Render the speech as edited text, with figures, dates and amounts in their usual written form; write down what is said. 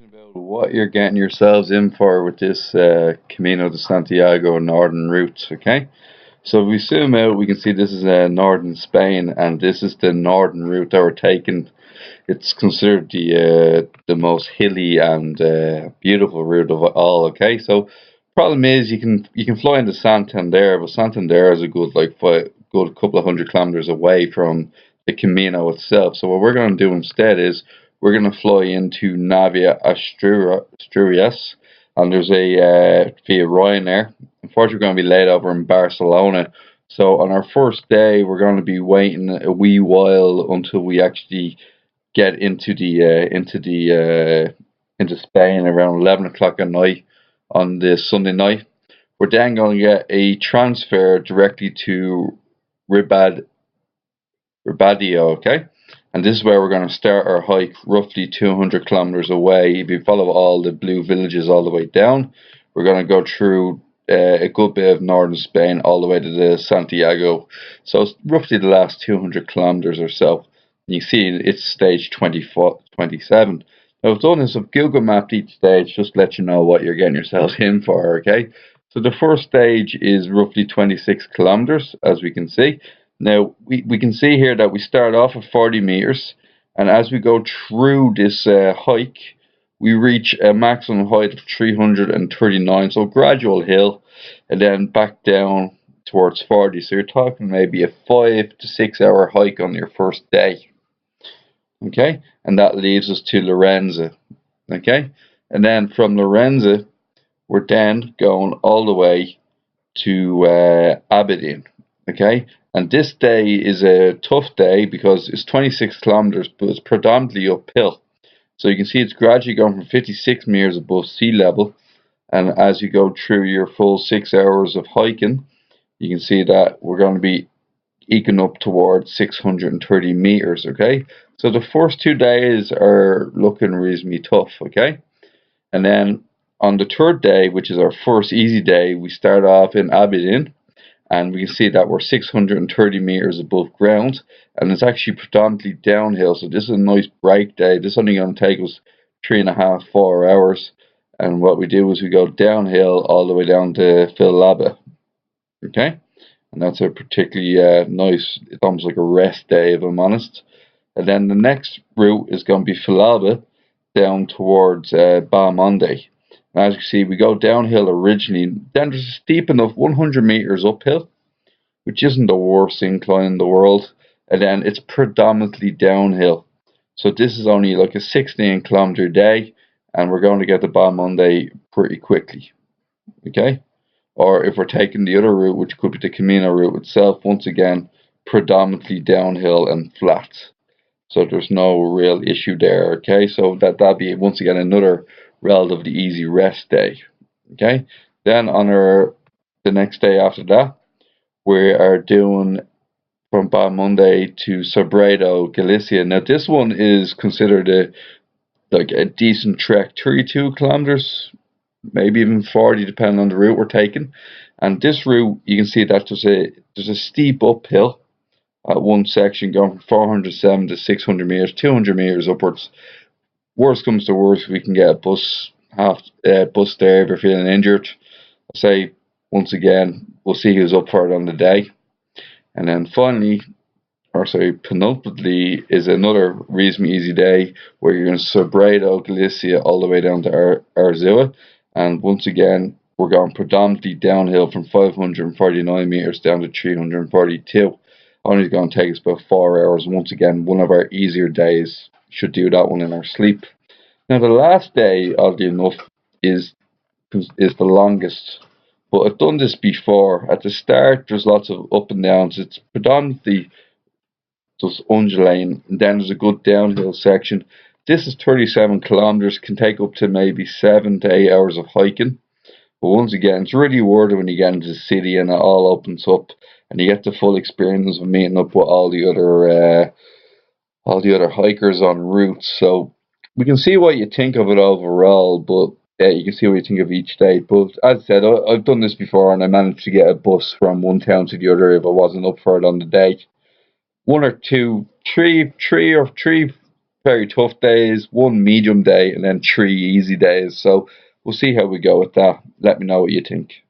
about what you're getting yourselves in for with this Camino de Santiago northern route. Okay, so if we zoom out, we can see this is northern Spain, and this is the northern route that we're taking. It's considered the most hilly and beautiful route of all. Okay, so problem is you can fly into Santander, but Santander is a good good couple of 100 kilometers away from the Camino itself. So what we're going to do instead is we're going to fly into Navia Asturias, and there's a via Ryanair. Unfortunately, we're going to be laid over in Barcelona. So on our first day, we're going to be waiting a wee while until we actually get into Spain around 11 o'clock at night on the Sunday night. We're then going to get a transfer directly to Ribad Ribadio, okay? And this is where we're going to start our hike, roughly 200 kilometers away. If you follow all the blue villages all the way down, we're going to go through a good bit of northern Spain all the way to the Santiago. So it's roughly the last 200 kilometers or so. You see it's stage 27. Now I've done this, I've Google mapped each stage just to let you know what you're getting yourselves in for, okay? So the first stage is roughly 26 kilometers, as we can see. Now, we can see here that we start off at 40 meters, and as we go through this hike, we reach a maximum height of 339, so gradual hill, and then back down towards 40. So you're talking maybe a 5 to 6 hour hike on your first day. Okay, and that leaves us to Lorenzo. Okay, and then from Lorenzo, we're then going all the way to Aberdeen. Okay, and this day is a tough day because it's 26 kilometers, but it's predominantly uphill. So you can see it's gradually going from 56 meters above sea level, and as you go through your full 6 hours of hiking, you can see that we're going to be eking up towards 630 meters. Okay, so the first 2 days are looking reasonably tough. Okay, and then on the third day, which is our first easy day, we start off in Aberdeen, and we can see that we're 630 meters above ground, and it's actually predominantly downhill. So this is a nice break day. This is only going to take us 3.5, 4 hours, and what we do is we go downhill all the way down to Philaba. Okay, and that's a particularly nice. It's almost like a rest day, if I'm honest. And then the next route is going to be Philaba down towards Balmonde. And as you can see, we go downhill originally. Then there's a steep enough 100 meters uphill, which isn't the worst incline in the world. And then it's predominantly downhill. So this is only like a 16-kilometer day, and we're going to get to Balmonde pretty quickly. Okay? Or if we're taking the other route, which could be the Camino route itself, once again, predominantly downhill and flat. So there's no real issue there, okay? So that'll be, once again, another relatively easy rest day, okay? Then on the next day after that, we are doing from Balmonde to Sobredo, Galicia. Now this one is considered like a decent trek, 32 kilometers, maybe even 40, depending on the route we're taking. And this route, you can see that there's a steep uphill at one section going from 407 to 600 meters, 200 meters upwards. Worst comes to worst, we can get a bus there if you're feeling injured. I say once again, we'll see who's up for it on the day. And then finally, penultimately, is another reasonably easy day where you're going to Sobredo, Galicia, all the way down to Arzua. And once again, we're going predominantly downhill from 549 meters down to 342. Only going to take us about 4 hours. Once again, one of our easier days. Should do that one in our sleep. Now the last day, oddly enough, is the longest. But I've done this before. At the start, there's lots of up and downs. It's predominantly just undulating, and then there's a good downhill section. This is 37 kilometers. Can take up to maybe 7 to 8 hours of hiking. But once again, it's really worth it when you get into the city and it all opens up, and you get the full experience of meeting up with all the other hikers en route. So we can see what you think of it overall, but you can see what you think of each day. But as I said, I've done this before, and I managed to get a bus from one town to the other if I wasn't up for it on the day. One or two, three very tough days, one medium day, and then three easy days. So we'll see how we go with that. Let me know what you think.